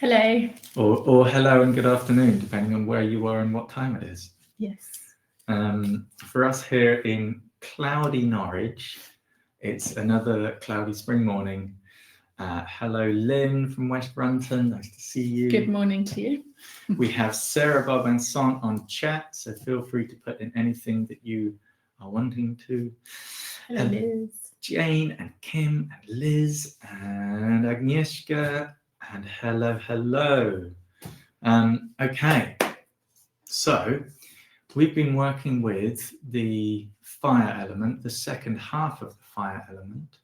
Hello. Or hello and good afternoon, depending on where you are and what time it is. Yes. For us here in cloudy Norwich, it's another cloudy spring morning. Hello, Lynn from West Brunton. Nice to see you. Good morning to you. We have Sarah, Bob, and Son on chat, so feel free to put in anything that you are wanting to. Hello, Liz. Jane and Kim and Liz and Agnieszka and hello. Okay, so we've been working with the fire element, the second half of the fire element,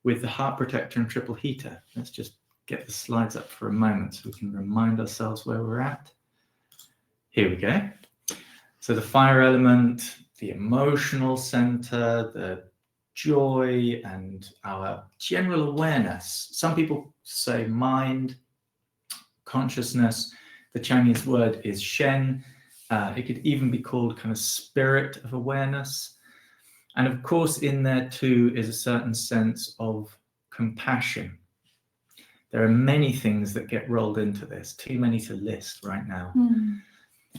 with the heart protector and triple heater. Let's just get the slides up for a moment so we can remind ourselves where we're at. Here we go. So the fire element, the emotional center, the joy, and our general awareness. Some people say mind, consciousness. The Chinese word is shen. It could even be called kind of spirit of awareness. And of course, in there too is a certain sense of compassion. There are many things that get rolled into this, too many to list right now.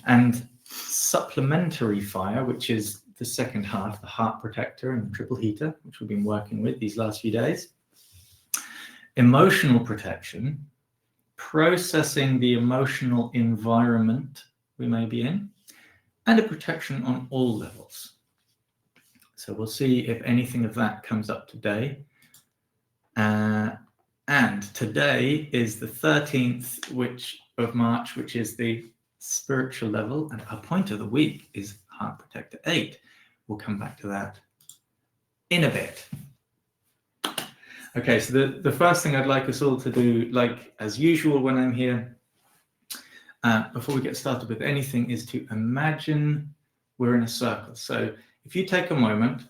And supplementary fire, which is the second half, the heart protector and the triple heater, which we've been working with these last few days. Emotional protection, processing the emotional environment we may be in, and a protection on all levels. So we'll see if anything of that comes up today. And today is the 13th of March, which is the spiritual level, and our point of the week is Heart Protector 8. We'll come back to that in a bit. Okay, so the first thing I'd like us all to do, like as usual when I'm here, before we get started with anything, is to imagine we're in a circle. So if you take a moment,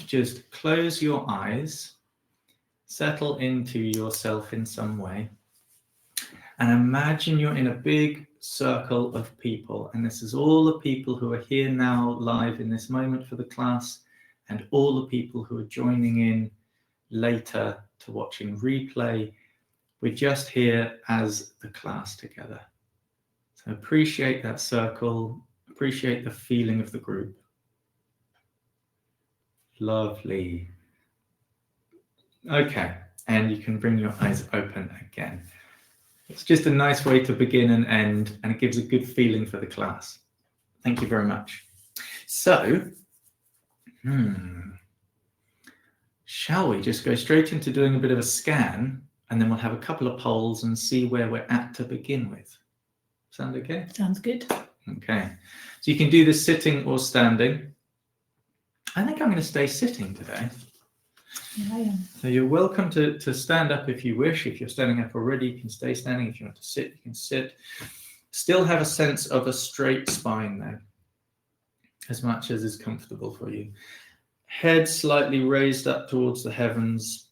just close your eyes, settle into yourself in some way, and imagine you're in a big circle of people. And this is all the people who are here now live in this moment for the class, and all the people who are joining in later to watching replay. We're just here as the class together. So appreciate that circle, appreciate the feeling of the group. Lovely. Okay, and you can bring your eyes open again. It's just a nice way to begin and end, and it gives a good feeling for the class. Thank you very much. So, shall we just go straight into doing a bit of a scan, and then we'll have a couple of polls and see where we're at to begin with. Sound okay? Sounds good. Okay, so you can do this sitting or standing. I think I'm going to stay sitting today. Yeah, I am. So you're welcome to stand up if you wish. If you're standing up already, you can stay standing. If you want to sit, you can sit. Still have a sense of a straight spine though, as much as is comfortable for you. Head slightly raised up towards the heavens,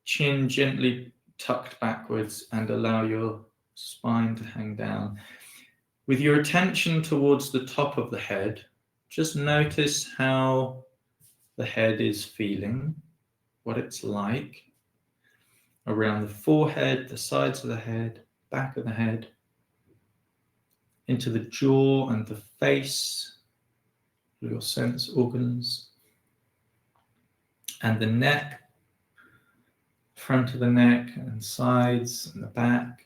chin gently tucked backwards, and allow your spine to hang down. With your attention towards the top of the head, just notice how the head is feeling, what it's like around the forehead, the sides of the head, back of the head, into the jaw and the face, your sense organs, and the neck, front of the neck and sides and the back,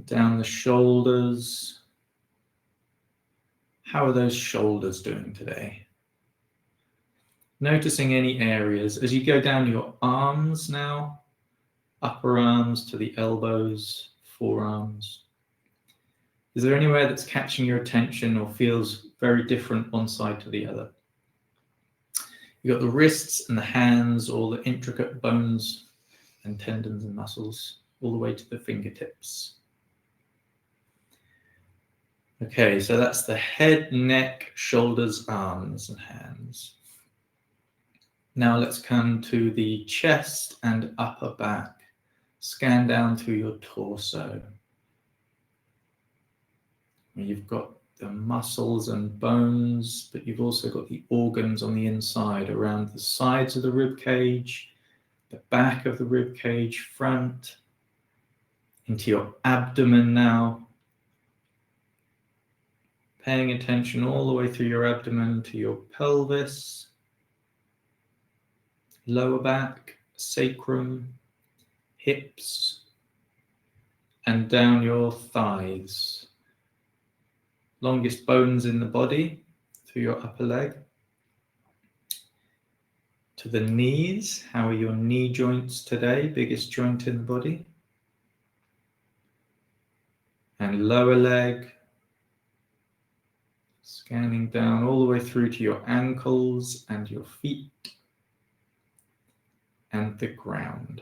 down the shoulders. How are those shoulders doing today? Noticing any areas as you go down your arms now, upper arms to the elbows, forearms. Is there anywhere that's catching your attention or feels very different one side to the other? You've got the wrists and the hands, all the intricate bones and tendons and muscles, all the way to the fingertips. Okay, so that's the head, neck, shoulders, arms, and hands. Now let's come to the chest and upper back. Scan down to your torso. You've got the muscles and bones, but you've also got the organs on the inside, around the sides of the rib cage, the back of the rib cage, front, into your abdomen now. Paying attention all the way through your abdomen to your pelvis, lower back, sacrum, hips, and down your thighs. Longest bones in the body through your upper leg. To the knees, how are your knee joints today? Biggest joint in the body. And lower leg, scanning down all the way through to your ankles and your feet and the ground.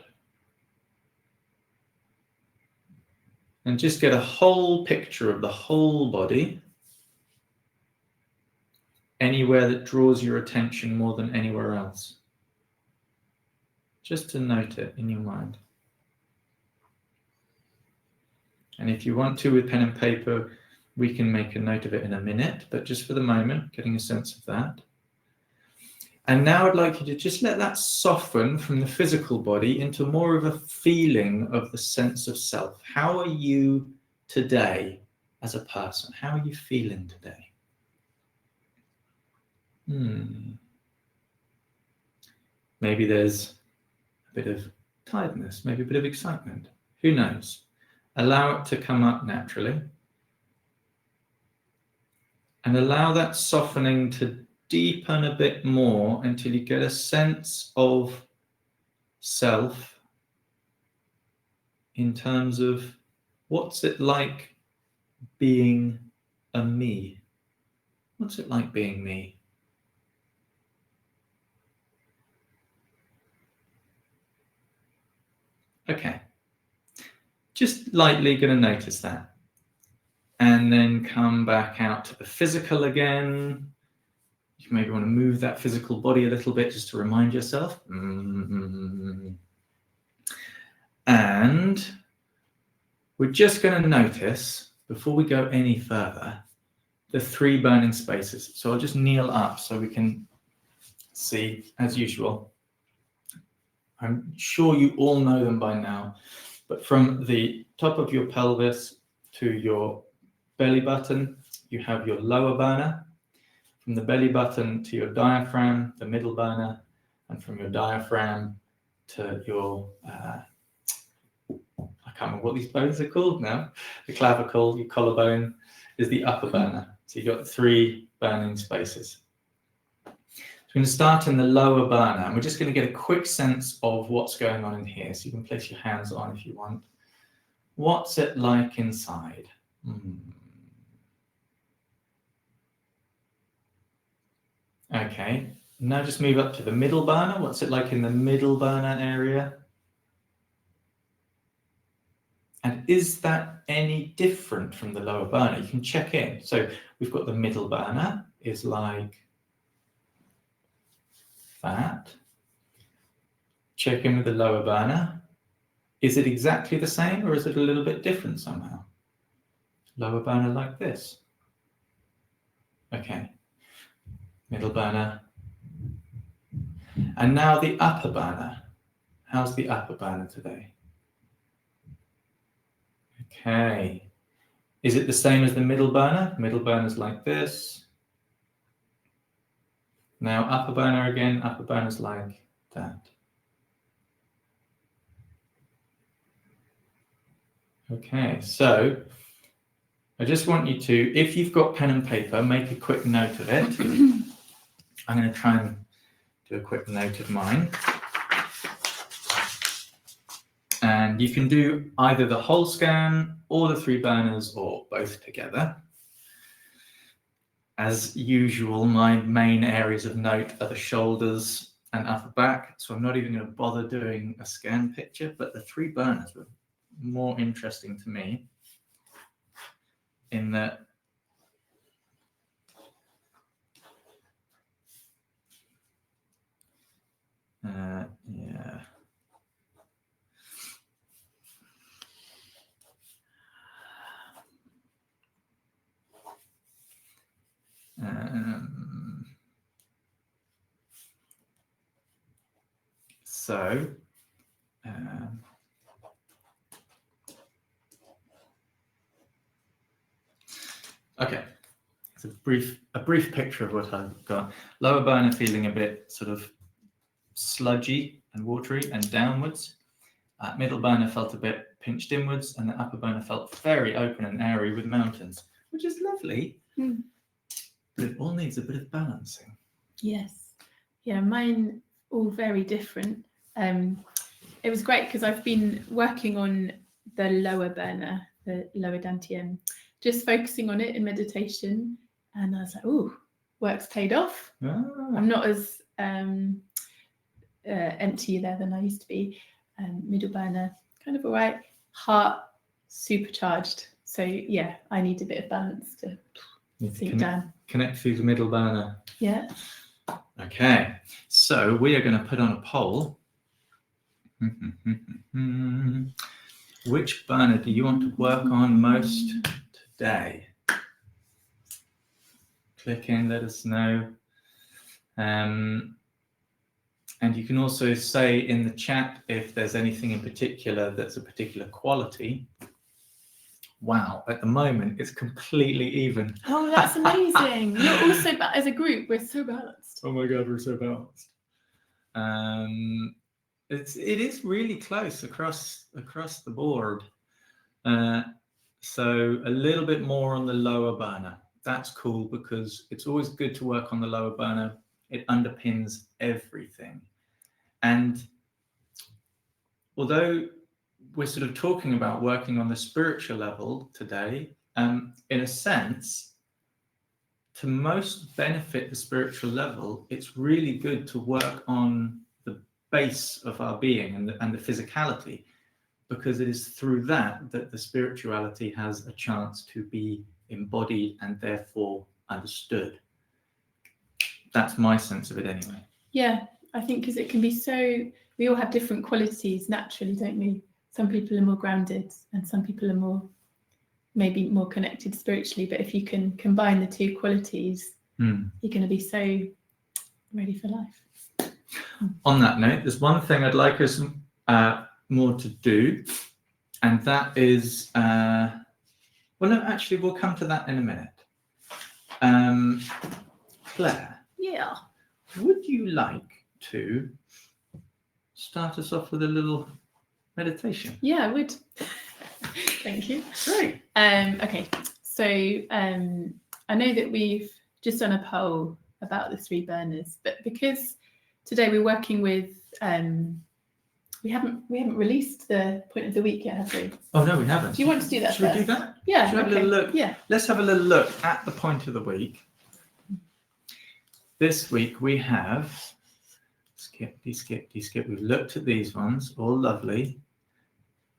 And just get a whole picture of the whole body, anywhere that draws your attention more than anywhere else. Just to note it in your mind. And if you want to, with pen and paper, we can make a note of it in a minute, but just for the moment, getting a sense of that. And now I'd like you to just let that soften from the physical body into more of a feeling of the sense of self. How are you today as a person? How are you feeling today? Maybe there's a bit of tiredness, maybe a bit of excitement. Who knows? Allow it to come up naturally. And allow that softening to deepen a bit more until you get a sense of self in terms of what's it like being a me? What's it like being me? Okay. Just lightly going to notice that. And then come back out to the physical again. You maybe want to move that physical body a little bit just to remind yourself. And we're just going to notice, before we go any further, the 3 burning spaces. So I'll just kneel up so we can see, as usual. I'm sure you all know them by now, but from the top of your pelvis to your belly button, you have your lower burner. From the belly button to your diaphragm, the middle burner, and from your diaphragm to your, I can't remember what these bones are called now, the clavicle, your collarbone, is the upper burner. So you've got 3 burning spaces. So we're going to start in the lower burner, and we're just going to get a quick sense of what's going on in here. So you can place your hands on if you want. What's it like inside? Okay, now just move up to the middle burner. What's it like in the middle burner area? And is that any different from the lower burner? You can check in. So we've got the middle burner is like that. Check in with the lower burner. Is it exactly the same or is it a little bit different somehow? Lower burner like this. Okay. Middle burner. And now the upper burner. How's the upper burner today? Okay. Is it the same as the middle burner? Middle burner's like this. Now upper burner again, upper burner's like that. Okay, so I just want you to, if you've got pen and paper, make a quick note of it. I'm going to try and do a quick note of mine. And you can do either the whole scan or the 3 burners or both together. As usual, my main areas of note are the shoulders and upper back, so I'm not even going to bother doing a scan picture, but the 3 burners were more interesting to me in that so Okay. It's a brief picture of what I've got. Lower burner feeling a bit sort of sludgy and watery and downwards. Middle burner felt a bit pinched inwards, and the upper burner felt very open and airy with mountains, which is lovely. Mm. But it all needs a bit of balancing. Yes. Yeah, mine all very different. It was great because I've been working on the lower burner, the lower dantian, just focusing on it in meditation. And I was like, oh, work's paid off. I'm not as empty there than I used to be. Middle burner, kind of all right. Heart, supercharged. So yeah, I need a bit of balance to sink down. Connect through the middle burner. Yeah. Okay, so we are going to put on a poll. Which burner do you want to work on most today? Click in, let us know. And you can also say in the chat if there's anything in particular that's a particular quality. Wow, at the moment it's completely even. Oh, that's amazing. You're also, as a group, we're so balanced. Oh my God, we're so balanced. It is really close across the board. So a little bit more on the lower burner. That's cool because it's always good to work on the lower burner. It underpins everything. And although we're sort of talking about working on the spiritual level today, in a sense, to most benefit the spiritual level, it's really good to work on the base of our being and the physicality, because it is through that the spirituality has a chance to be embodied and therefore understood. That's my sense of it anyway. Yeah, I think because it can be so, we all have different qualities naturally, don't we? Some people are more grounded and some people are maybe more connected spiritually, but if you can combine the two qualities, you're going to be so ready for life. On that note, there's one thing I'd like us more to do, and that is, well, no, actually, we'll come to that in a minute. Claire, Yeah. would you like to start us off with a little meditation? Yeah, I would. Thank you. Great. Okay, so I know that we've just done a poll about the 3 burners, but because today we're working with, we haven't released the point of the week yet, have we? Oh no, we haven't. Do you want to do that Should first? we do that? Yeah. Should we have a little look? Yeah. Let's have a little look at the point of the week. This week we have skip. We've looked at these ones, all lovely.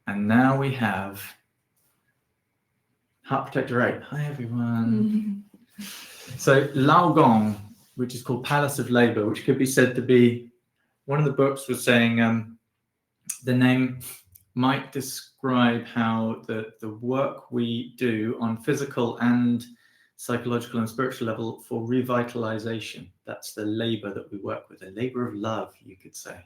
And now we have Heart Protector 8. Hi everyone. So Lao Gong, which is called Palace of Labor, which could be said to be, one of the books was saying the name might describe how the work we do on physical and psychological and spiritual level for revitalization. That's the labor that we work with, a labor of love, you could say.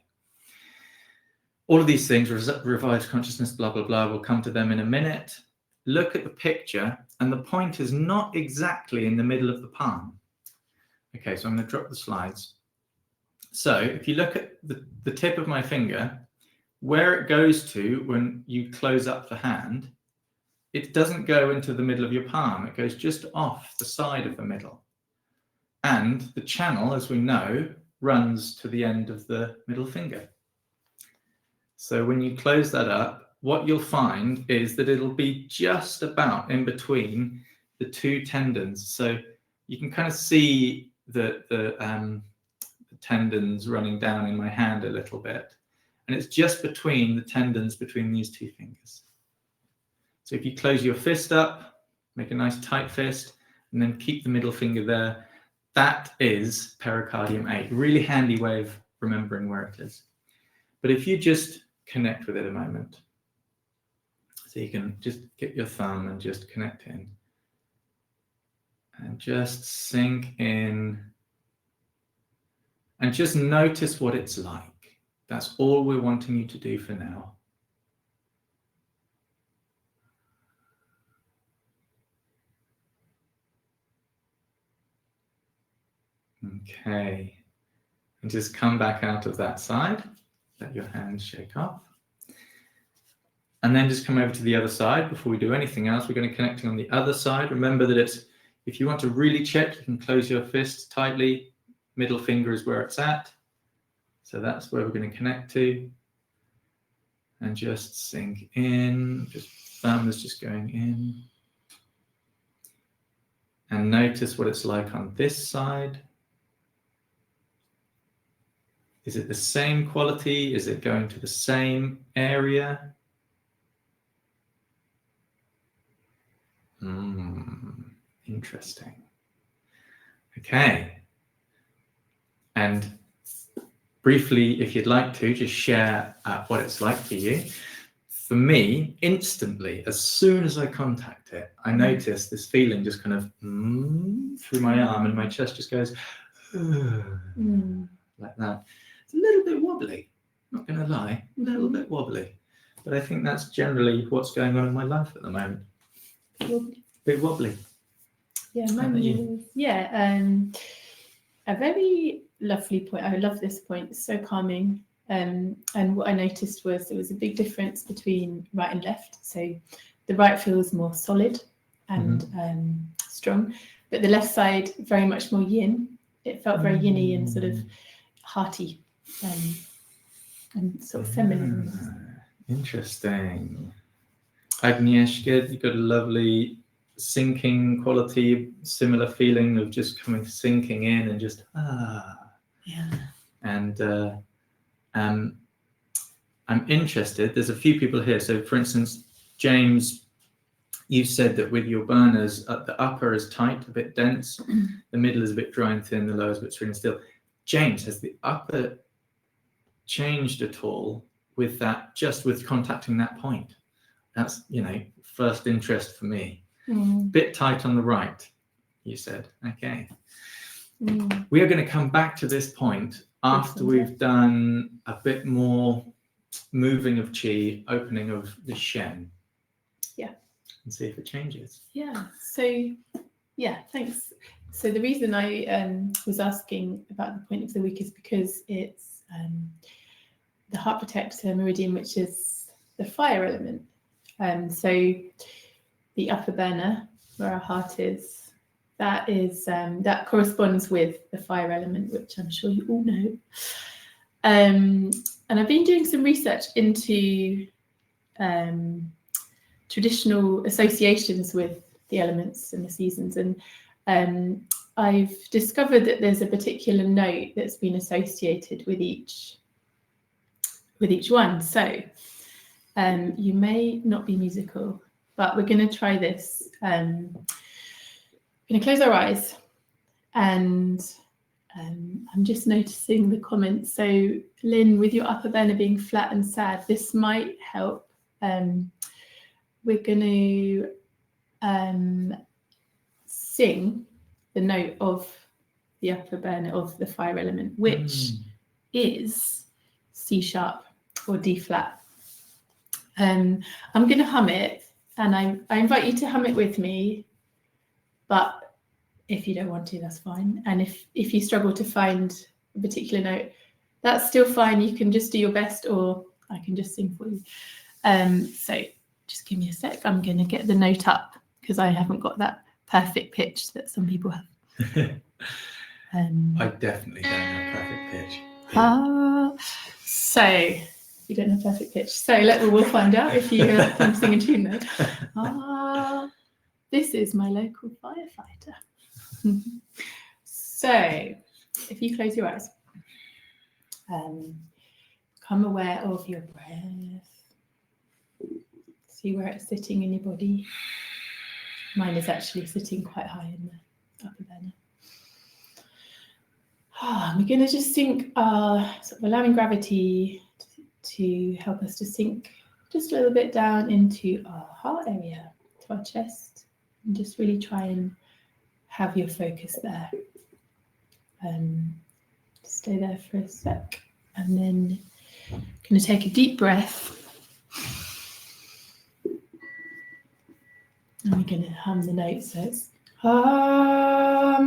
All of these things, revives consciousness, blah, blah, blah. We'll come to them in a minute. Look at the picture, and the point is not exactly in the middle of the palm. Okay, so I'm going to drop the slides. So if you look at the tip of my finger, where it goes to when you close up the hand, it doesn't go into the middle of your palm. It goes just off the side of the middle. And the channel, as we know, runs to the end of the middle finger. So when you close that up, what you'll find is that it'll be just about in between the 2 tendons. So you can kind of see the tendons running down in my hand a little bit. And it's just between the tendons between these 2 fingers. So if you close your fist up, make a nice tight fist, and then keep the middle finger there, that is pericardium 8. Really handy way of remembering where it is. But if you just connect with it a moment, so you can just get your thumb and just connect in, and just sink in, and just notice what it's like. That's all we're wanting you to do for now. Okay. And just come back out of that side. Let your hands shake off. And then just come over to the other side. Before we do anything else, we're going to connect on the other side. Remember that if you want to really check, you can close your fist tightly. Middle finger is where it's at. So that's where we're going to connect to. And just sink in. Just thumb is just going in. And notice what it's like on this side. Is it the same quality? Is it going to the same area? Interesting. Okay. And briefly, if you'd like to, just share what it's like for you. For me, instantly, as soon as I contact it, I notice this feeling just kind of through my arm, and my chest just goes like that. It's a little bit wobbly, not going to lie, a little bit wobbly. But I think that's generally what's going on in my life at the moment. Bit wobbly. Yeah, mine is, a very lovely point. I love this point. It's so calming. And what I noticed was there was a big difference between right and left. So the right feels more solid and strong, but the left side very much more yin. It felt very yin-y and sort of hearty and sort of feminine. Interesting. Agnieszka, you've got a lovely sinking quality, similar feeling of just coming sinking in and just Yeah. And I'm interested. There's a few people here. So, for instance, James, you said that with your burners, the upper is tight, a bit dense, the middle is a bit dry and thin, the lower is a bit serene and still. James, has the upper changed at all with that, just with contacting that point? That's, first interest for me. Bit tight on the right, you said. Okay. We are going to come back to this point after we've done a bit more moving of Qi, opening of the Shen. Yeah. And see if it changes. Yeah. So, thanks. So the reason I was asking about the point of the week is because it's the heart protector meridian, which is the fire element. So the upper burner, where our heart is, that is that corresponds with the fire element, which I'm sure you all know. And I've been doing some research into traditional associations with the elements and the seasons, and I've discovered that there's a particular note that's been associated with each one. So you may not be musical, but we're going to try this. We're going to close our eyes, and I'm just noticing the comments. So Lynn, with your upper burner being flat and sad, this might help. We're going to sing the note of the upper burner of the fire element, which is C sharp or D flat. I'm going to hum it, and I invite you to hum it with me, but if you don't want to, that's fine. And if you struggle to find a particular note, that's still fine. You can just do your best, or I can just sing for you. So just give me a sec. I'm going to get the note up because I haven't got that perfect pitch that some people have. I definitely don't have perfect pitch. So you don't have perfect pitch. So we'll find out if you can sing a tune then. This is my local firefighter. So if you close your eyes, become aware of your breath. See where it's sitting in your body. Mine is actually sitting quite high in the upper burner. We're going to just sink sort of allowing gravity to help us to sink just a little bit down into our heart area, to our chest, and just really try and have your focus there. Stay there for a sec, and then I'm going to take a deep breath. And we're going to hum the note, so it's hum.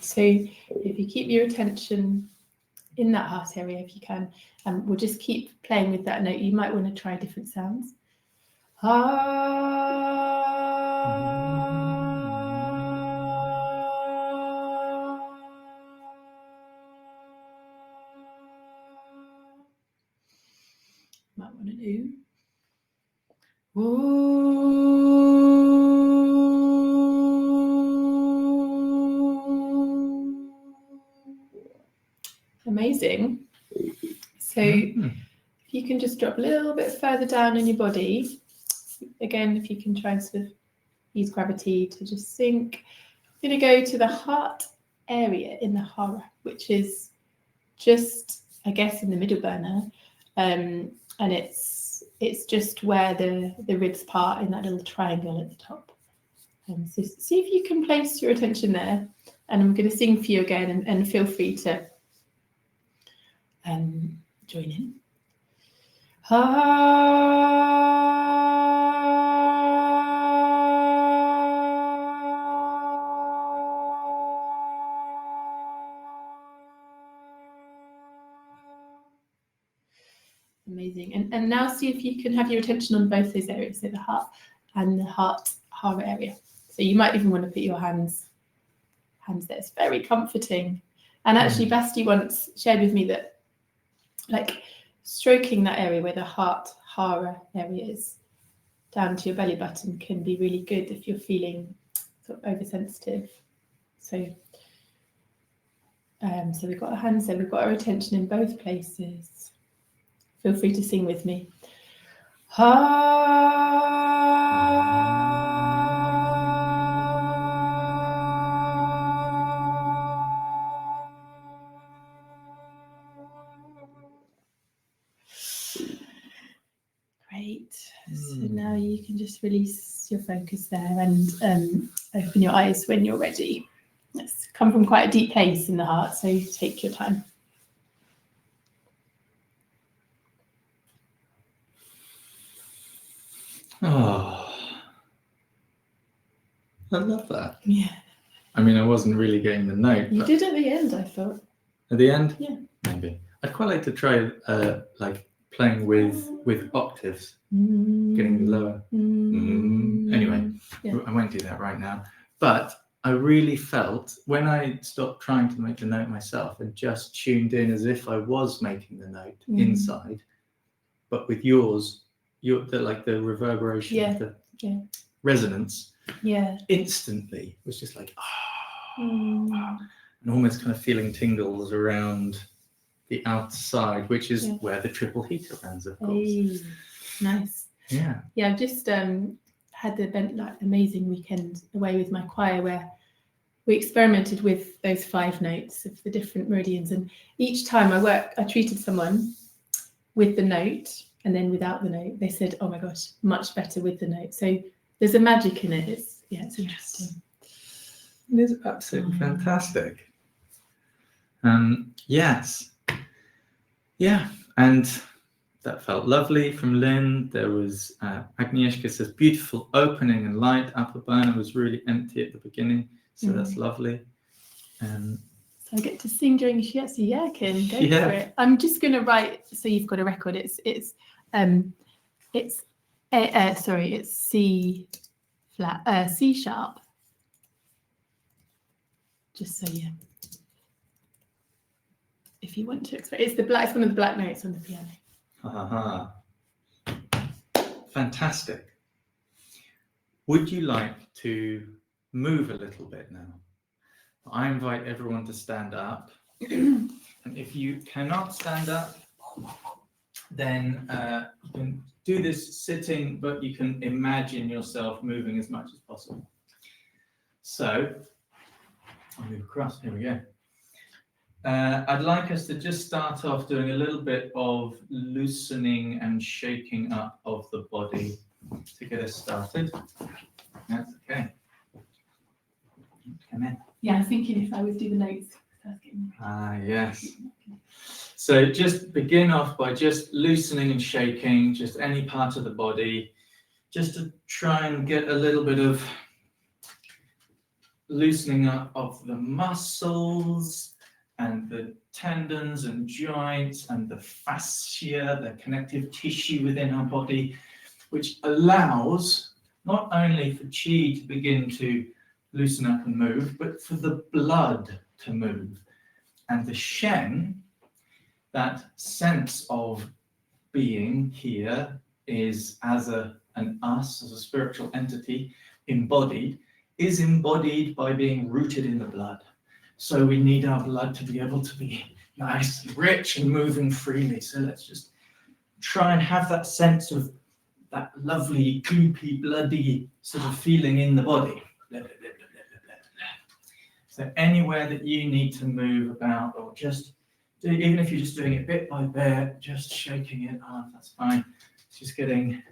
So if you keep your attention in that heart area, if you can, we'll just keep playing with that note. You might want to try different sounds. Might want an ooh. Amazing. So if you can just drop a little bit further down in your body. Again, if you can try and sort of use gravity to just sink. I'm going to go to the heart area in the hara, which is just, I guess, in the middle burner. And it's just where the ribs part in that little triangle at the top. So see if you can place your attention there. And I'm going to sing for you again, and feel free to join in. Amazing. And now see if you can have your attention on both those areas, so the heart and the heart hara area. So you might even want to put your hands there. It's very comforting. And actually, Basti once shared with me that, like, stroking that area where the heart hara area is down to your belly button can be really good if you're feeling sort of oversensitive. So we've got our hands there, we've got our attention in both places. Feel free to sing with me. Great. So now you can just release your focus there and open your eyes when you're ready. It's come from quite a deep place in the heart, so take your time. Oh, I love that. Yeah. I mean, I wasn't really getting the note. You did at the end, I thought. At the end? Yeah. Maybe. I'd quite like to try like playing with octaves, getting lower. Anyway, yeah. I won't do that right now. But I really felt when I stopped trying to make the note myself and just tuned in as if I was making the note inside, but with yours, the reverberation of the resonance, instantly was just like, and almost kind of feeling tingles around the outside, which is where the triple heater runs, of course. Hey, nice. Yeah. Yeah, I've just had the amazing weekend away with my choir where we experimented with those 5 notes of the different meridians, and each time I treated someone with the note and then without the note. They said, oh my gosh, much better with the note. So there's a magic in it. It's interesting. It is absolutely fantastic. Yes. Yeah, and that felt lovely from Lynn. There was Agnieszka says beautiful opening and light. Upper burner was really empty at the beginning, so that's lovely. So I get to sing during Shiatsu. Yeah, Ken, go for it. I'm just going to write so you've got a record. It's C flat, C sharp. Just so if you want to express, it's one of the black notes on the piano. Fantastic. Would you like to move a little bit now? I invite everyone to stand up. And if you cannot stand up, then you can do this sitting, but you can imagine yourself moving as much as possible. So I'll move across. Here we go. I'd like us to just start off doing a little bit of loosening and shaking up of the body to get us started. That's okay. Come in. Yeah, I was thinking if I would do the notes. Yes. So just begin off by just loosening and shaking just any part of the body, just to try and get a little bit of loosening up of the muscles and the tendons and joints and the fascia, the connective tissue within our body, which allows not only for Qi to begin to loosen up and move, but for the blood to move. And the Shen, that sense of being here, is as an us, as a spiritual entity, embodied, is embodied by being rooted in the blood. So we need our blood to be able to be nice and rich and moving freely. So let's just try and have that sense of that lovely, gloopy, bloody sort of feeling in the body. So anywhere that you need to move about, or just do, even if you're just doing it bit by bit, just shaking it off, that's fine. It's just getting.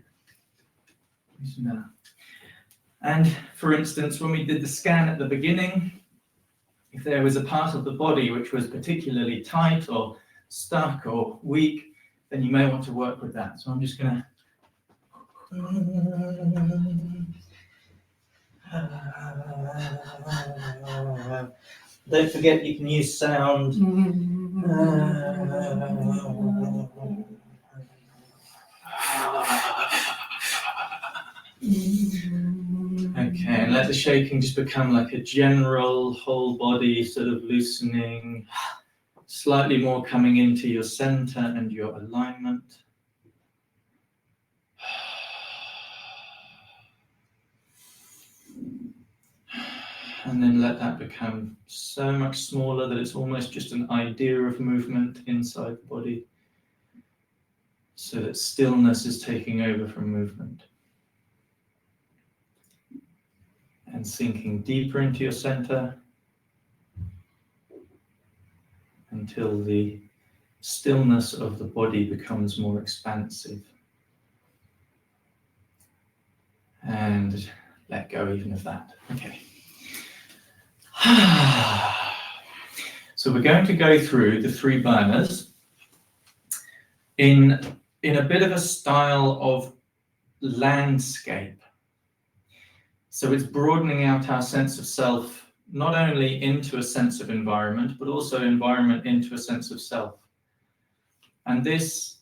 And for instance, when we did the scan at the beginning, if there was a part of the body which was particularly tight or stuck or weak, then you may want to work with that. So I'm just going to. Don't forget you can use sound. Okay, and let the shaking just become like a general whole body sort of loosening, slightly more coming into your center and your alignment. And then let that become so much smaller that it's almost just an idea of movement inside the body, so that stillness is taking over from movement. And sinking deeper into your center until the stillness of the body becomes more expansive. And let go even of that. Okay. So we're going to go through the 3 burners in a bit of a style of landscape. So it's broadening out our sense of self, not only into a sense of environment, but also environment into a sense of self. And this,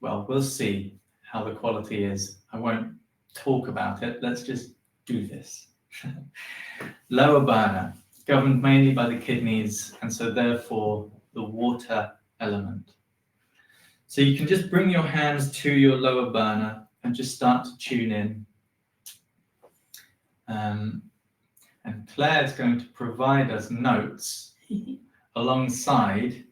well, we'll see how the quality is. I won't talk about it. Let's just do this. Lower burner, governed mainly by the kidneys, and so therefore the water element. So you can just bring your hands to your lower burner and just start to tune in. And Claire is going to provide us notes alongside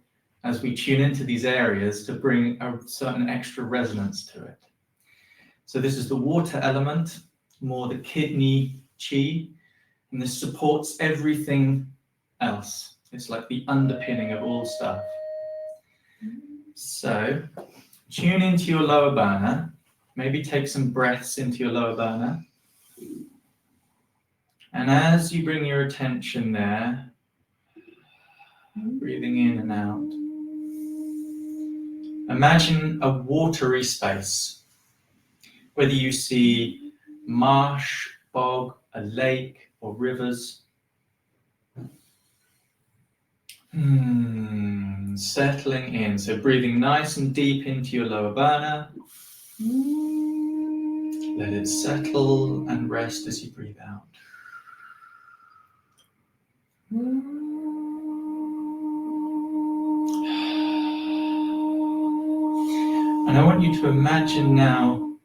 as we tune into these areas to bring a certain extra resonance to it. So this is the water element, more the kidney Qi, and this supports everything else. It's like the underpinning of all stuff. So tune into your lower burner, maybe take some breaths into your lower burner. And as you bring your attention there, breathing in and out, imagine a watery space, whether you see marsh, bog, a lake, or rivers. Settling in, so breathing nice and deep into your lower burner. Let it settle and rest as you breathe out. And I want you to imagine now,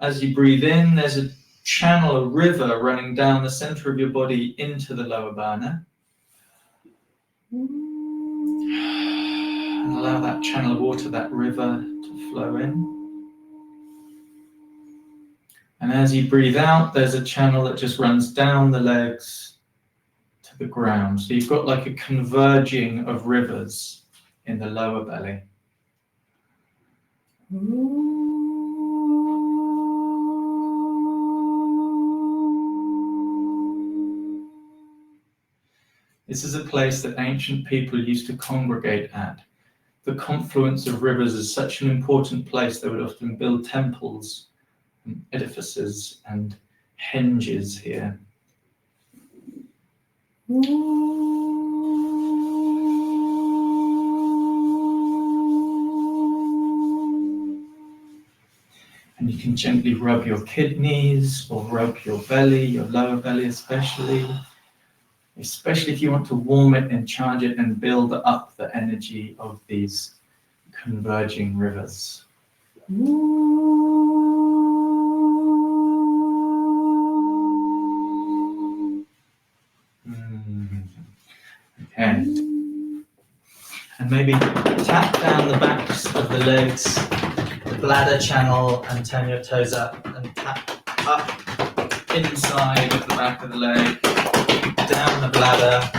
as you breathe in, there's a channel, a river running down the center of your body into the lower burner. And allow that channel of water, that river, to flow in. And as you breathe out, there's a channel that just runs down the legs to the ground. So you've got like a converging of rivers in the lower belly. This is a place that ancient people used to congregate at. The confluence of rivers is such an important place. They would often build temples and edifices and henges here. And you can gently rub your kidneys or rub your belly, your lower belly especially if you want to warm it and charge it and build up the energy of these converging rivers. Okay. And maybe tap down the backs of the legs, the bladder channel, and turn your toes up and tap up inside of the back of the leg, down the bladder,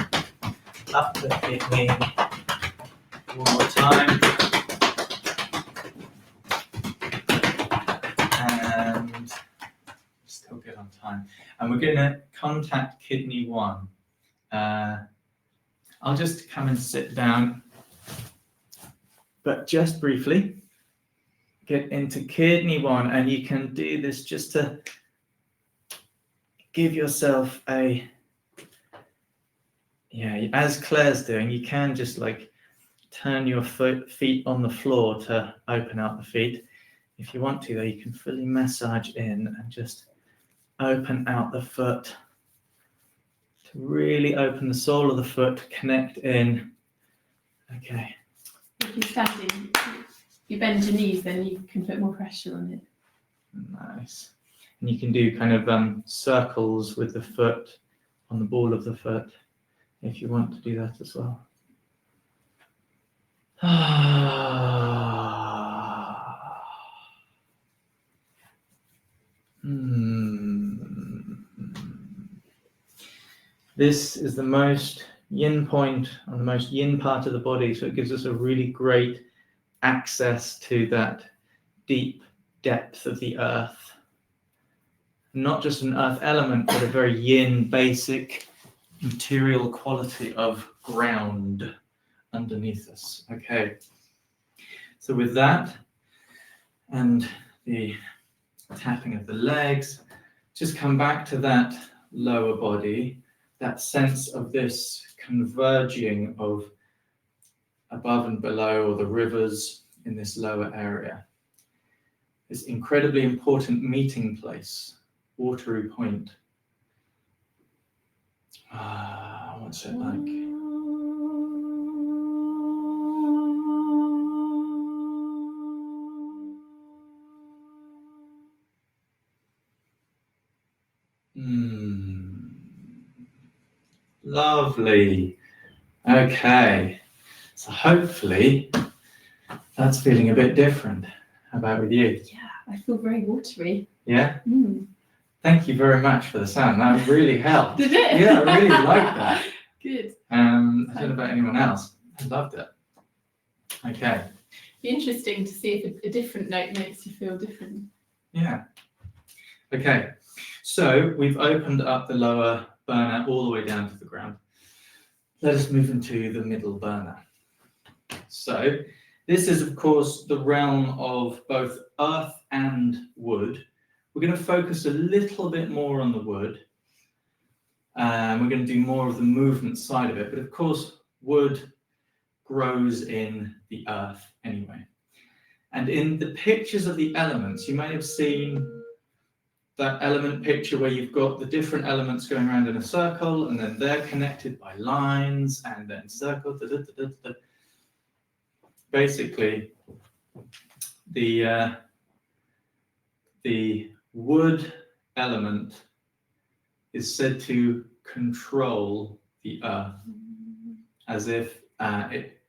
up the kidney. One more time. And still good on time. And we're going to contact kidney 1. I'll just come and sit down, but just briefly get into kidney 1, and you can do this just to give yourself as Claire's doing, you can just like turn your feet on the floor to open out the feet. If you want to, though, you can fully massage in and just open out the foot to really open the sole of the foot, connect in. Okay. If you're standing, you bend your knees, then you can put more pressure on it. Nice. And you can do kind of circles with the foot on the ball of the foot if you want to do that as well. This is the most yin point on the most yin part of the body, so it gives us a really great access to that deep depth of the earth. Not just an earth element, but a very yin, basic material quality of ground underneath us. Okay, so with that and the tapping of the legs, just come back to that lower body, that sense of this converging of above and below, or the rivers in this lower area. This incredibly important meeting place, watery point. What's it like? Lovely. Okay. So hopefully that's feeling a bit different. How about with you? Yeah, I feel very watery. Yeah? Thank you very much for the sound. That really helped. Did it? Yeah, I really liked that. Good. I don't know about anyone else. I loved it. Okay. Be interesting to see if a different note makes you feel different. Yeah. Okay. So we've opened up the lower burner all the way down to the ground. Let us move into the middle burner. So this is, of course, the realm of both earth and wood. We're going to focus a little bit more on the wood. We're going to do more of the movement side of it. But of course, wood grows in the earth anyway. And in the pictures of the elements, you may have seen that element picture where you've got the different elements going around in a circle, and then they're connected by lines, and then circle. Basically, the wood element is said to control the earth, as if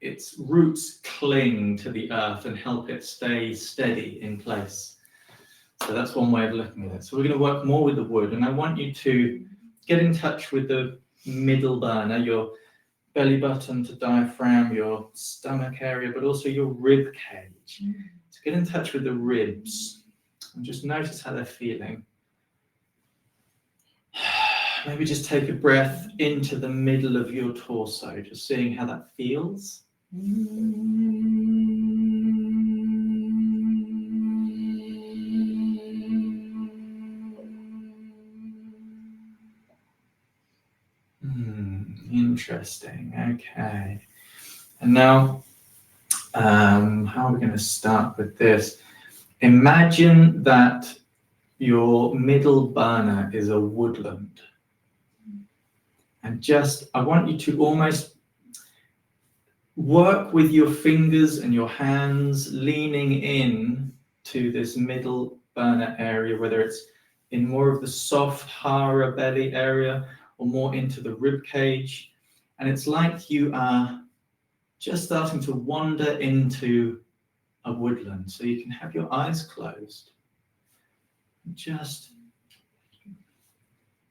its roots cling to the earth and help it stay steady in place. So that's one way of looking at it. So we're going to work more with the wood, and I want you to get in touch with the middle burner, your belly button to diaphragm, your stomach area, but also your rib cage. So get in touch with the ribs and just notice how they're feeling. Maybe just take a breath into the middle of your torso, just seeing how that feels. Interesting. Okay. And now, how are we going to start with this? Imagine that your middle burner is a woodland. And I want you to almost work with your fingers and your hands leaning in to this middle burner area, whether it's in more of the soft hara belly area or more into the rib cage. And it's like you are just starting to wander into a woodland. So you can have your eyes closed.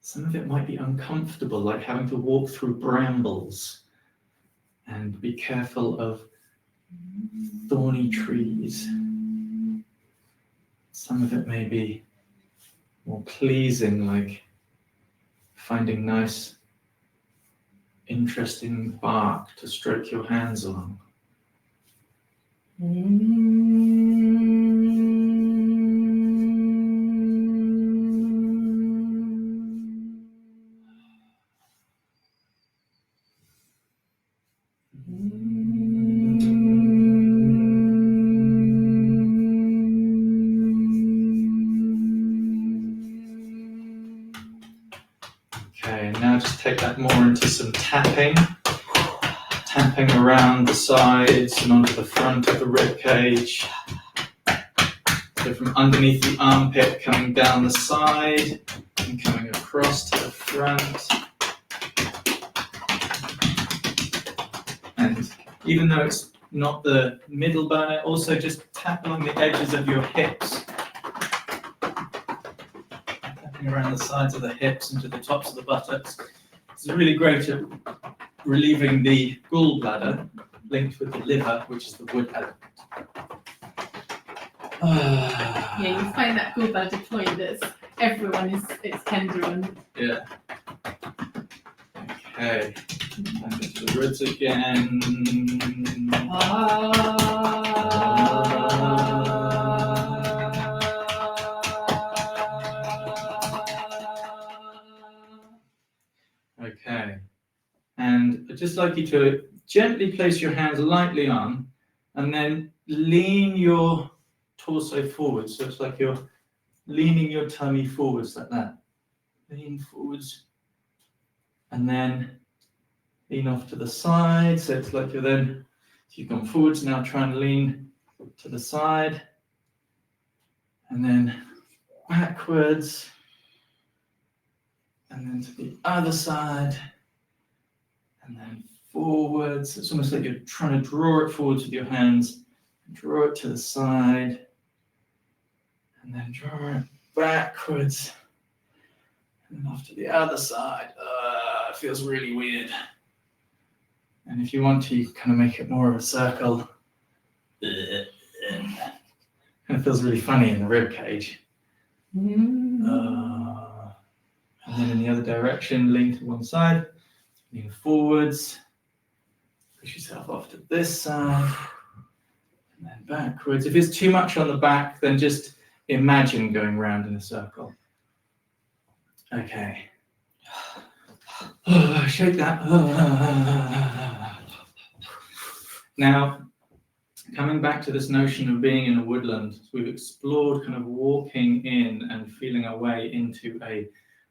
Some of it might be uncomfortable, like having to walk through brambles, and be careful of thorny trees. Some of it may be more pleasing, like finding nice, interesting bark to stroke your hands along. Okay, now just take that more into some tapping around the sides and onto the front of the rib cage. So from underneath the armpit, coming down the side and coming across to the front. And even though it's not the middle burner, also just tap along the edges of your hips. Tapping around the sides of the hips and to the tops of the buttocks. It's really great at relieving the gallbladder linked with the liver, which is the wood element. Yeah, you find that gallbladder point that's it's tender on. Yeah. Okay. And into the ribs again. Okay. And I'd just like you to gently place your hands lightly on and then lean your torso forward. So it's like you're leaning your tummy forwards like that. Lean forwards. And then lean off to the side. So it's like you've gone forwards, now try and lean to the side. And then backwards. And then to the other side. And then forwards. It's almost like you're trying to draw it forwards with your hands. Draw it to the side. And then draw it backwards. And then off to the other side. It feels really weird. And if you want to, you can kind of make it more of a circle. Kind of feels really funny in the rib cage. And then in the other direction, lean to one side. Lean forwards. Push yourself off to this side. And then backwards. If it's too much on the back, then just imagine going round in a circle. Okay. Shake that. Now, coming back to this notion of being in a woodland, we've explored kind of walking in and feeling our way into a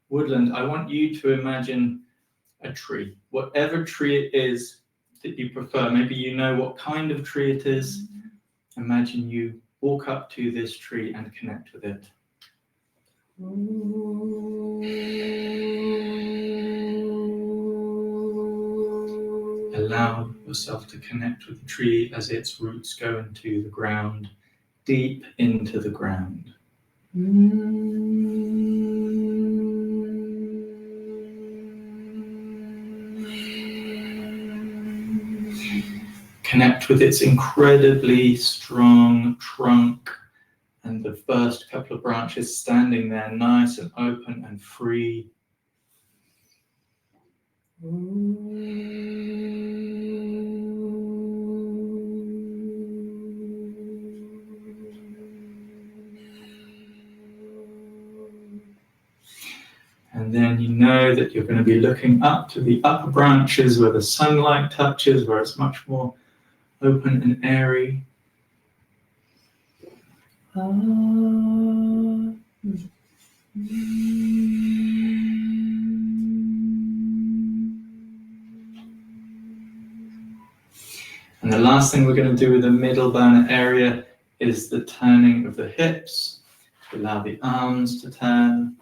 woodland. I want you to imagine a tree, whatever tree it is that you prefer. Maybe you know what kind of tree it is. Imagine you walk up to this tree and connect with it. Allow yourself to connect with the tree as its roots go into the ground, deep into the ground. Connect with its incredibly strong trunk and the first couple of branches standing there nice and open and free. And And then you know that you're going to be looking up to the upper branches where the sunlight touches, where it's much more open and airy. And the last thing we're going to do with the middle burner area is the turning of the hips. Allow the arms to turn.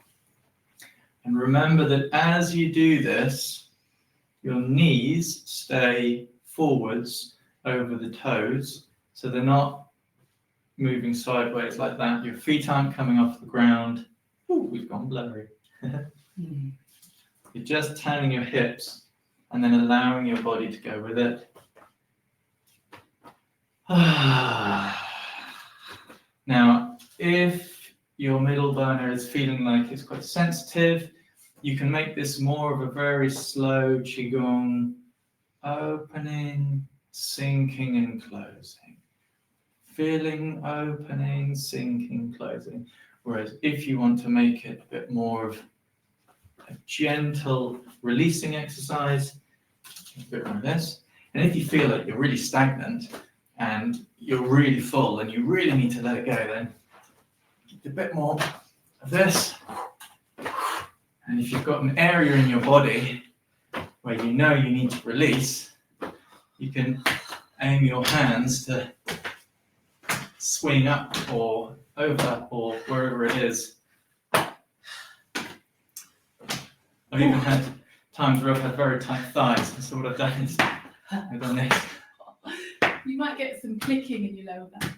And remember that as you do this, your knees stay forwards over the toes, so they're not moving sideways like that. Your feet aren't coming off the ground. Ooh, we've gone blurry. You're just turning your hips and then allowing your body to go with it. Now, if your middle burner is feeling like it's quite sensitive, you can make this more of a very slow Qi Gong, opening, sinking and closing. Feeling, opening, sinking, closing. Whereas if you want to make it a bit more of a gentle releasing exercise, a bit like this. And if you feel like you're really stagnant and you're really full and you really need to let it go, then a bit more of this. And if you've got an area in your body where you know you need to release, you can aim your hands to swing up or over or wherever it is. I've even had times where I've had very tight thighs, and so what I've done is I've done this. You might get some clicking in your lower back.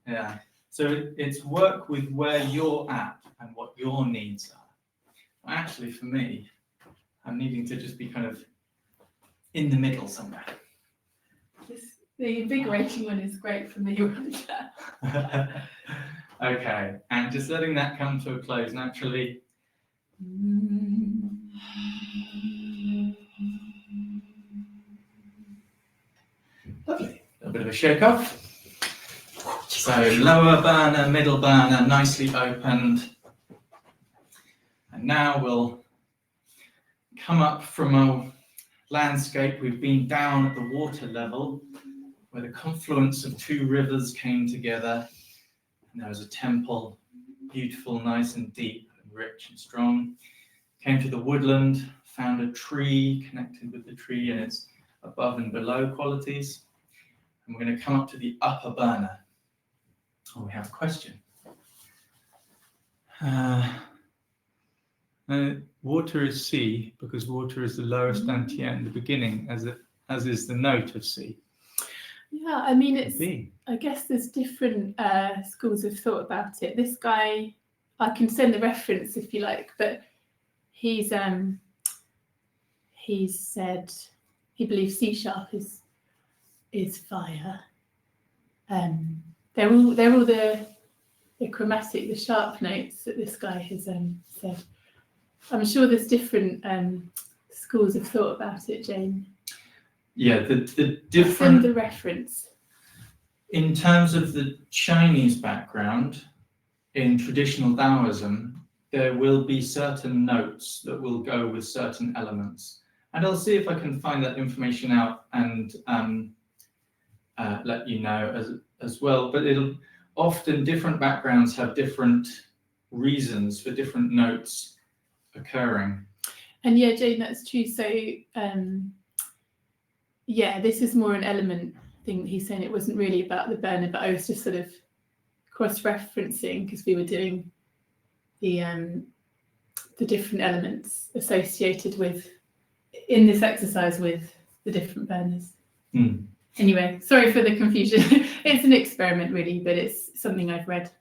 Yeah. So it's work with where you're at and what your needs are. Actually, for me, I'm needing to just be kind of in the middle somewhere. The invigorating one is great for me. Okay, and just letting that come to a close naturally. Lovely. A little bit of a shake off. So lower burner, middle burner, nicely opened. And now we'll come up from a landscape. We've been down at the water level where the confluence of two rivers came together. And there was a temple, beautiful, nice and deep and rich and strong. Came to the woodland, found a tree, connected with the tree and its above and below qualities. And we're going to come up to the upper burner. Oh, we have a question. Water is C because water is the lowest dantian, the beginning, as is the note of C. Yeah, I mean, it's. B. I guess there's different schools of thought about it. This guy, I can send the reference if you like, but he's said he believes C sharp is fire. They're all the chromatic, the sharp notes that this guy has said. I'm sure there's different schools of thought about it, Jane. Yeah, the different. Send the reference. In terms of the Chinese background, in traditional Taoism, there will be certain notes that will go with certain elements. And I'll see if I can find that information out and let you know as well. But it'll often, different backgrounds have different reasons for different notes occurring. And yeah, Jane, that's true. So this is more an element thing that he's saying. It wasn't really about the burner, but I was just sort of cross-referencing because we were doing the different elements associated with in this exercise with the different burners. Anyway, sorry for the confusion. It's an experiment really, but it's something I've read.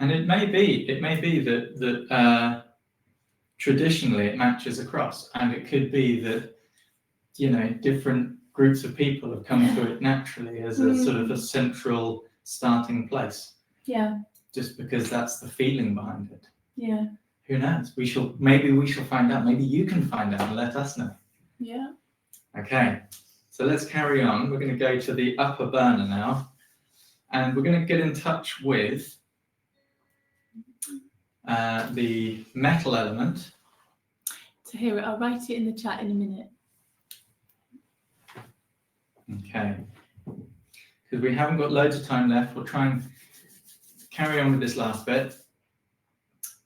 And it may be that traditionally it matches across, and it could be that, you know, different groups of people have come to it naturally as a sort of a central starting place. Yeah. Just because that's the feeling behind it. Yeah. Who knows? Maybe we shall find out. Maybe you can find out and let us know. Yeah. Okay. So let's carry on. We're going to go to the upper burner now, and we're going to get in touch with the metal element. To hear it, I'll write it in the chat in a minute. Okay. Because we haven't got loads of time left, we'll try and carry on with this last bit.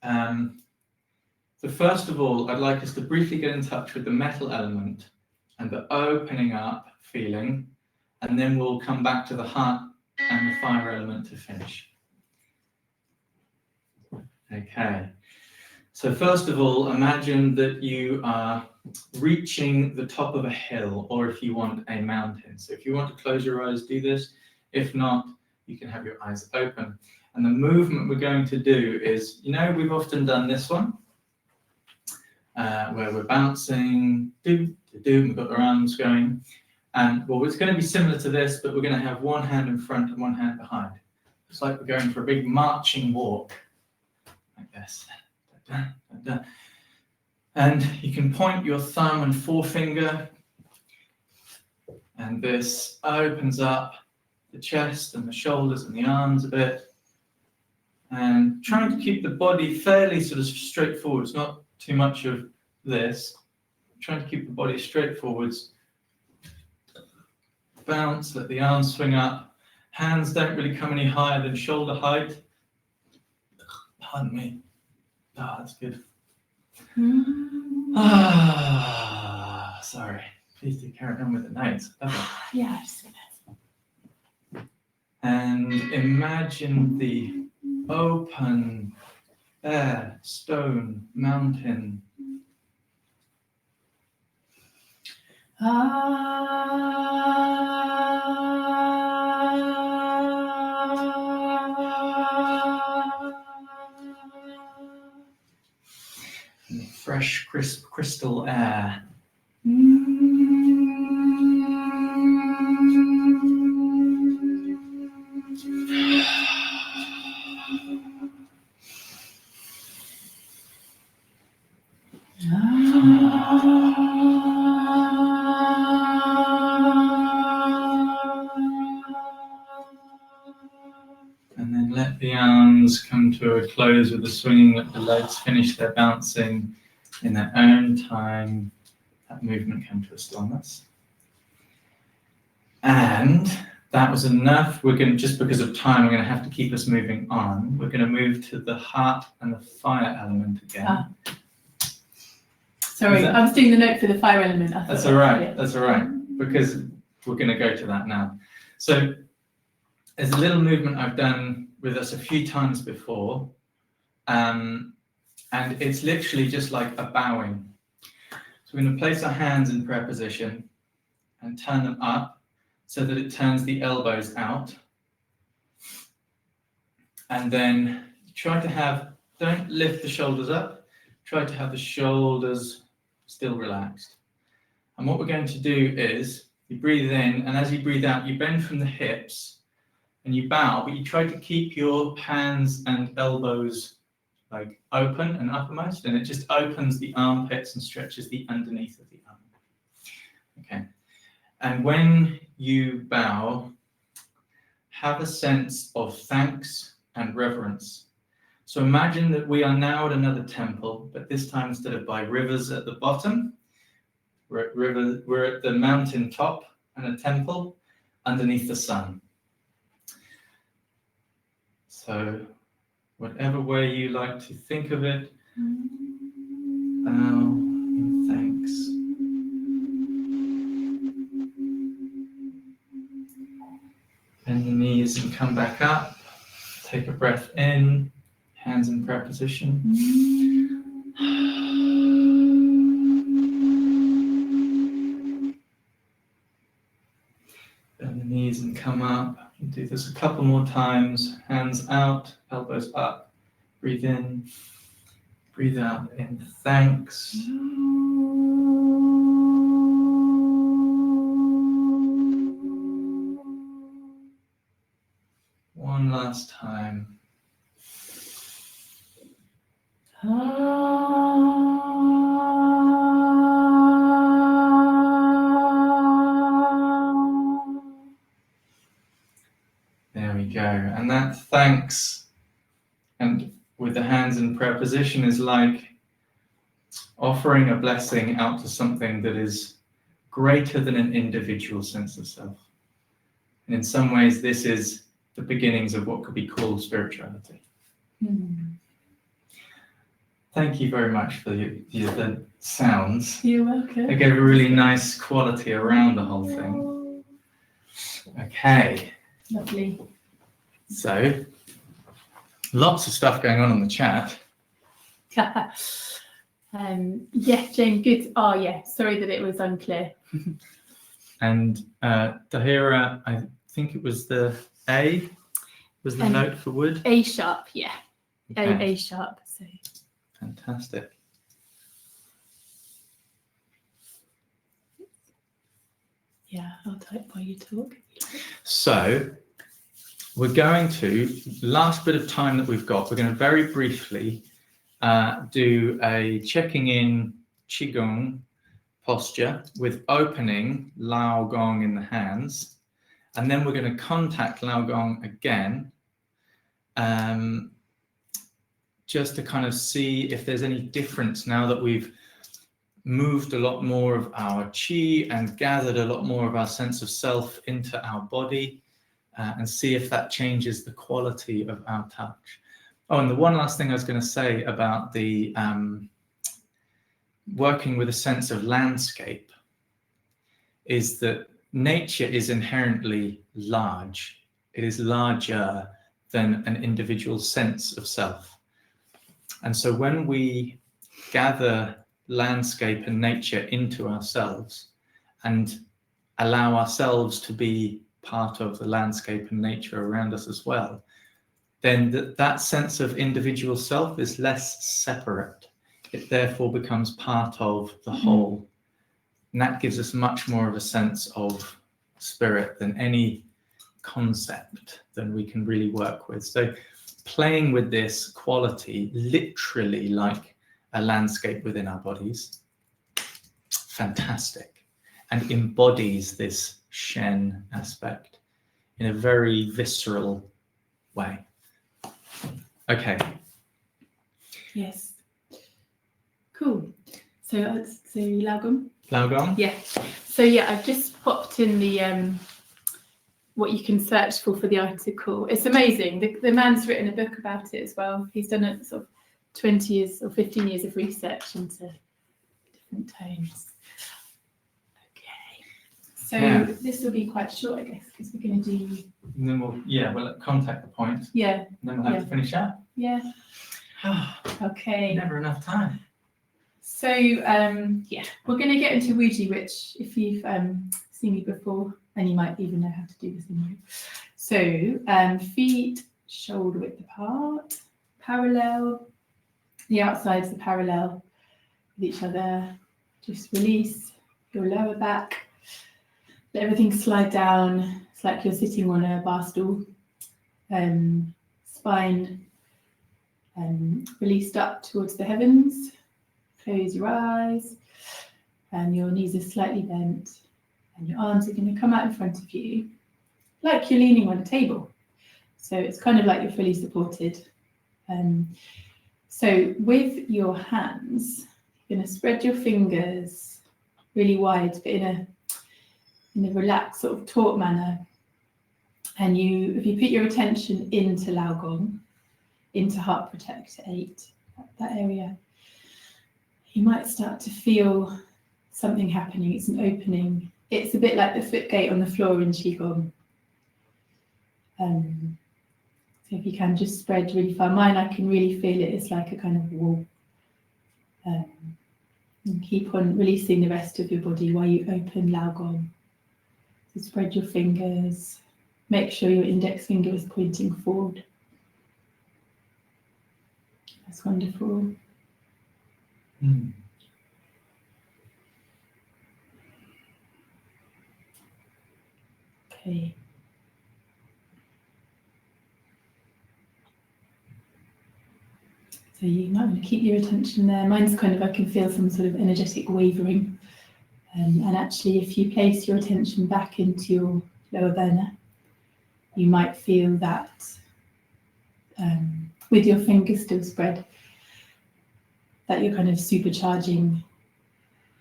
So first of all, I'd like us to briefly get in touch with the metal element and the opening up feeling, and then we'll come back to the heart and the fire element to finish. Okay. So first of all, imagine that you are reaching the top of a hill, or if you want, a mountain. So if you want to close your eyes, do this. If not, you can have your eyes open. And the movement we're going to do is, we've often done this one, where we're bouncing, we've got our arms going. And well, it's going to be similar to this, but we're going to have one hand in front and one hand behind. It's like we're going for a big marching walk, like this. And you can point your thumb and forefinger, and this opens up the chest and the shoulders and the arms a bit, and trying to keep the body fairly sort of straightforward. It's not too much of this. Trying to keep the body straightforwards. Bounce, let the arms swing up. Hands don't really come any higher than shoulder height. Pardon me. That's good. Sorry. Please do carry on with the notes. Yeah, I just And imagine the open air, stone, mountain. And the fresh, crisp crystal air. And then let the arms come to a close with the swinging, let the legs finish their bouncing in their own time. That movement come to a stillness. And that was enough. We're going to, just because of time, we're going to have to keep us moving on. We're going to move to the heart and the fire element again. Sorry, I was doing the note for the fire element. That's all right. That's all right. Because we're going to go to that now. So there's a little movement I've done with us a few times before. And it's literally just like a bowing. So we're going to place our hands in prayer position and turn them up so that it turns the elbows out. And then try to have, don't lift the shoulders up, try to have the shoulders still relaxed. And what we're going to do is you breathe in, and as you breathe out, you bend from the hips and you bow, but you try to keep your hands and elbows like open and uppermost, and it just opens the armpits and stretches the underneath of the arm. Okay. And when you bow, have a sense of thanks and reverence. So imagine that we are now at another temple, but this time instead of by rivers at the bottom, we're at the mountain top and a temple underneath the sun. So whatever way you like to think of it, bow in thanks. Bend the knees and come back up. Take a breath in, hands in prayer position. Bend the knees and come up. You do this a couple more times. Hands out, elbows up. Breathe in, breathe out in thanks. One last time. There we go. And that thanks and with the hands in prayer position is like offering a blessing out to something that is greater than an individual sense of self. And in some ways, this is the beginnings of what could be called spirituality. Thank you very much for the sounds. You're welcome. They gave a really nice quality around the whole thing. Okay. Lovely. So, lots of stuff going on in the chat. Yeah, Jane, good. Oh, yeah, sorry that it was unclear. And Dahira, I think it was the A, was the note for wood? A sharp, yeah. Okay. A sharp. So. Fantastic. Yeah, I'll type while you talk. So, we're going to, last bit of time that we've got, we're going to very briefly do a checking in Qi Gong posture with opening Lao Gong in the hands. And then we're going to contact Lao Gong again, just to kind of see if there's any difference now that we've moved a lot more of our Qi and gathered a lot more of our sense of self into our body, and see if that changes the quality of our touch. Oh, and the one last thing I was going to say about the working with a sense of landscape is that nature is inherently large. It is larger than an individual sense of self. And so when we gather landscape and nature into ourselves and allow ourselves to be part of the landscape and nature around us as well, then that sense of individual self is less separate. It therefore becomes part of the whole. And that gives us much more of a sense of spirit than any concept that we can really work with. So playing with this quality, literally like a landscape within our bodies, fantastic, and embodies this Shen aspect in a very visceral way. Okay. Yes. Cool. So Lao Gong? Lao Gong? Yeah. So yeah, I've just popped in the what you can search for the article. It's amazing. The man's written a book about it as well. He's done a sort of 20 years or 15 years of research into different tones. Okay. So this will be quite short, I guess, because we're going to do... And then we'll contact the point. Yeah. And then we'll have to finish up. Yeah. Okay. Never enough time. So, we're going to get into Wuji, which if you've seen me before, and you might even know how to do this in you. So, feet shoulder width apart, parallel. The outsides are parallel with each other. Just release your lower back. Let everything slide down. It's like you're sitting on a bar stool. Spine released up towards the heavens. Close your eyes, and your knees are slightly bent, and your arms are going to come out in front of you, like you're leaning on a table. So it's kind of like you're fully supported. So with your hands, you're going to spread your fingers really wide, but in a relaxed, sort of taut manner. And if you put your attention into Lao Gong, into Heart Protector 8, that area, you might start to feel something happening. It's an opening. It's a bit like the foot gate on the floor in Qi Gong. So if you can just spread really far. Mine, I can really feel it. It's like a kind of wall. And keep on releasing the rest of your body while you open Lao Gong. So spread your fingers. Make sure your index finger is pointing forward. That's wonderful. Okay. So you might want to keep your attention there. Mine's kind of, I can feel some sort of energetic wavering. And actually, if you place your attention back into your lower burner, you might feel that with your fingers still spread, that you're kind of supercharging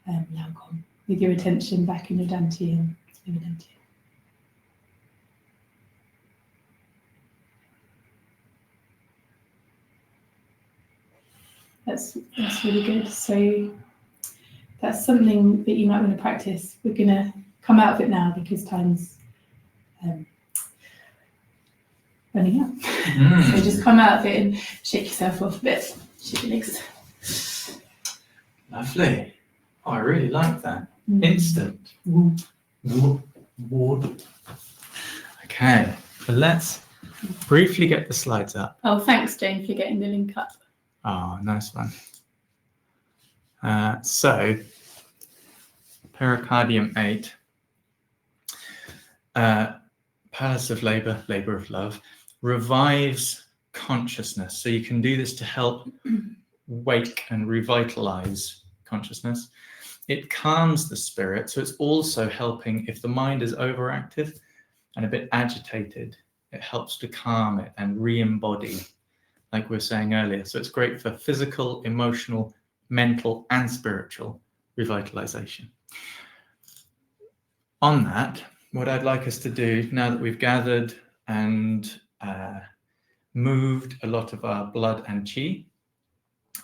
Lao Gong with your attention back in your dantian, lower dantian. That's really good. So that's something that you might want to practice. We're going to come out of it now because time's running out. So just come out of it and shake yourself off a bit. Shake your legs. Lovely. Oh, I really like that. Instant. Okay, so let's briefly get the slides up. Oh, thanks, Jane, for getting the link up. Oh, nice one. So, pericardium 8, palace of labor, labor of love, revives consciousness. So you can do this to help wake and revitalize consciousness. It calms the spirit, so it's also helping if the mind is overactive and a bit agitated. It helps to calm it and re-embody, like we were saying earlier. So it's great for physical, emotional, mental, and spiritual revitalization. On that, what I'd like us to do now that we've gathered and moved a lot of our blood and qi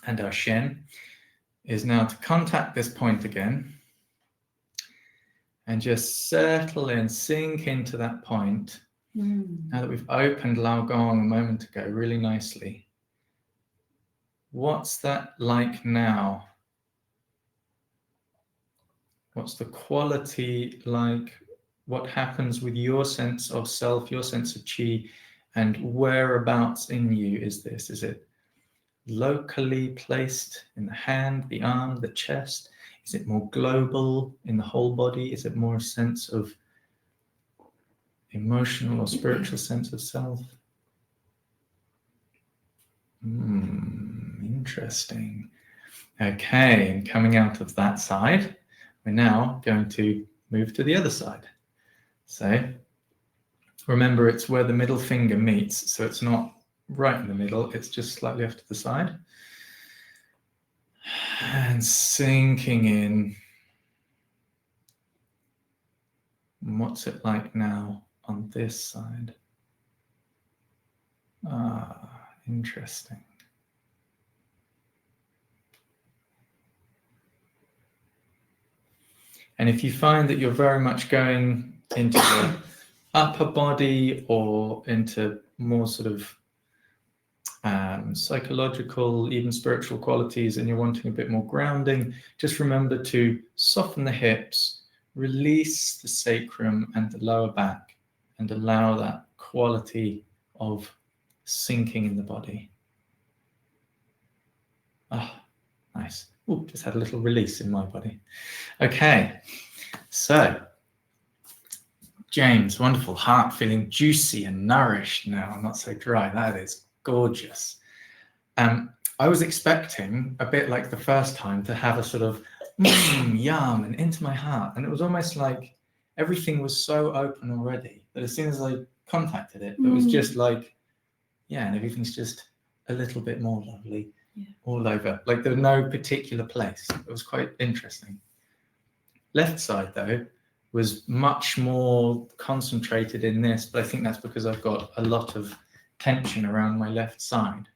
and our shen is now to contact this point again and just settle in, sink into that point. Now that we've opened Lao Gong a moment ago really nicely, what's that like now? What's the quality like? What happens with your sense of self, your sense of qi, and whereabouts in you is this? Is it locally placed in the hand, the arm, the chest? Is it more global in the whole body? Is it more a sense of emotional or spiritual sense of self? Interesting. Okay, and coming out of that side, we're now going to move to the other side. So remember, it's where the middle finger meets, so it's not right in the middle, it's just slightly off to the side. And sinking in. What's it like now on this side? Interesting. And if you find that you're very much going into the upper body or into more sort of psychological, even spiritual qualities, and you're wanting a bit more grounding, just remember to soften the hips, release the sacrum and the lower back, and allow that quality of sinking in the body. Nice. Ooh, just had a little release in my body. Okay, so James, wonderful. Heart feeling juicy and nourished now, not so dry. That is gorgeous. I was expecting, a bit like the first time, to have a sort of yum and into my heart. And it was almost like everything was so open already that as soon as I contacted it, it was just like, yeah, and everything's just a little bit more lovely all over. Like there was no particular place. It was quite interesting. Left side, though, was much more concentrated in this, but I think that's because I've got a lot of tension around my left side.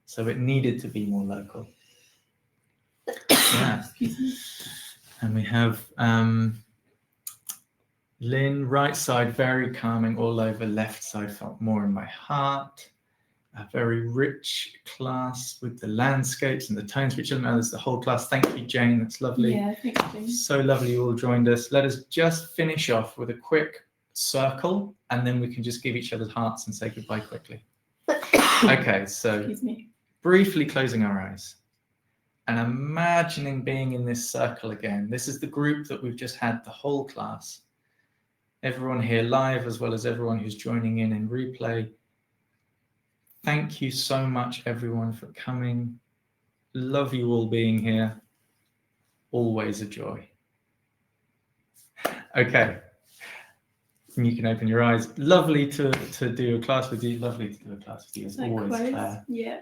So it needed to be more local. Yeah. And we have Lynn, right side, very calming all over. Left side felt more in my heart. A very rich class with the landscapes and the tones, which doesn't matter, there's the whole class. Thank you, Jane. That's lovely. Yeah, thanks, Jane. So lovely you all joined us. Let us just finish off with a quick circle, and then we can just give each other hearts and say goodbye quickly. Okay, so briefly closing our eyes and imagining being in this circle again. This is the group that we've just had the whole class. Everyone here live, as well as everyone who's joining in replay. Thank you so much, everyone, for coming. Love you all being here. Always a joy. Okay. And you can open your eyes. Lovely to do a class with you. Lovely to do a class with you as always, Claire. Yeah.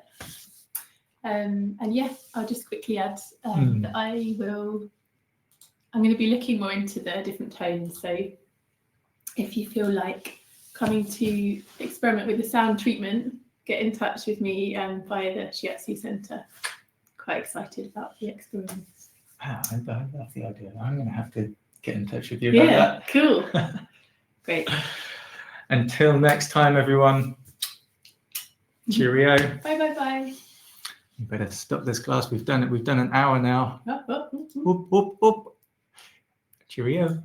And yeah, I'll just quickly add that I'm going to be looking more into the different tones. So if you feel like coming to experiment with the sound treatment, get in touch with me via the Shiatsu Centre. Quite excited about the experience. Wow, I love the idea. I'm going to have to get in touch with you about that. Cool. Great. Until next time, everyone. Cheerio. Bye. You better stop this class. We've done it. We've done an hour now. Whoop, whoop, whoop. Cheerio.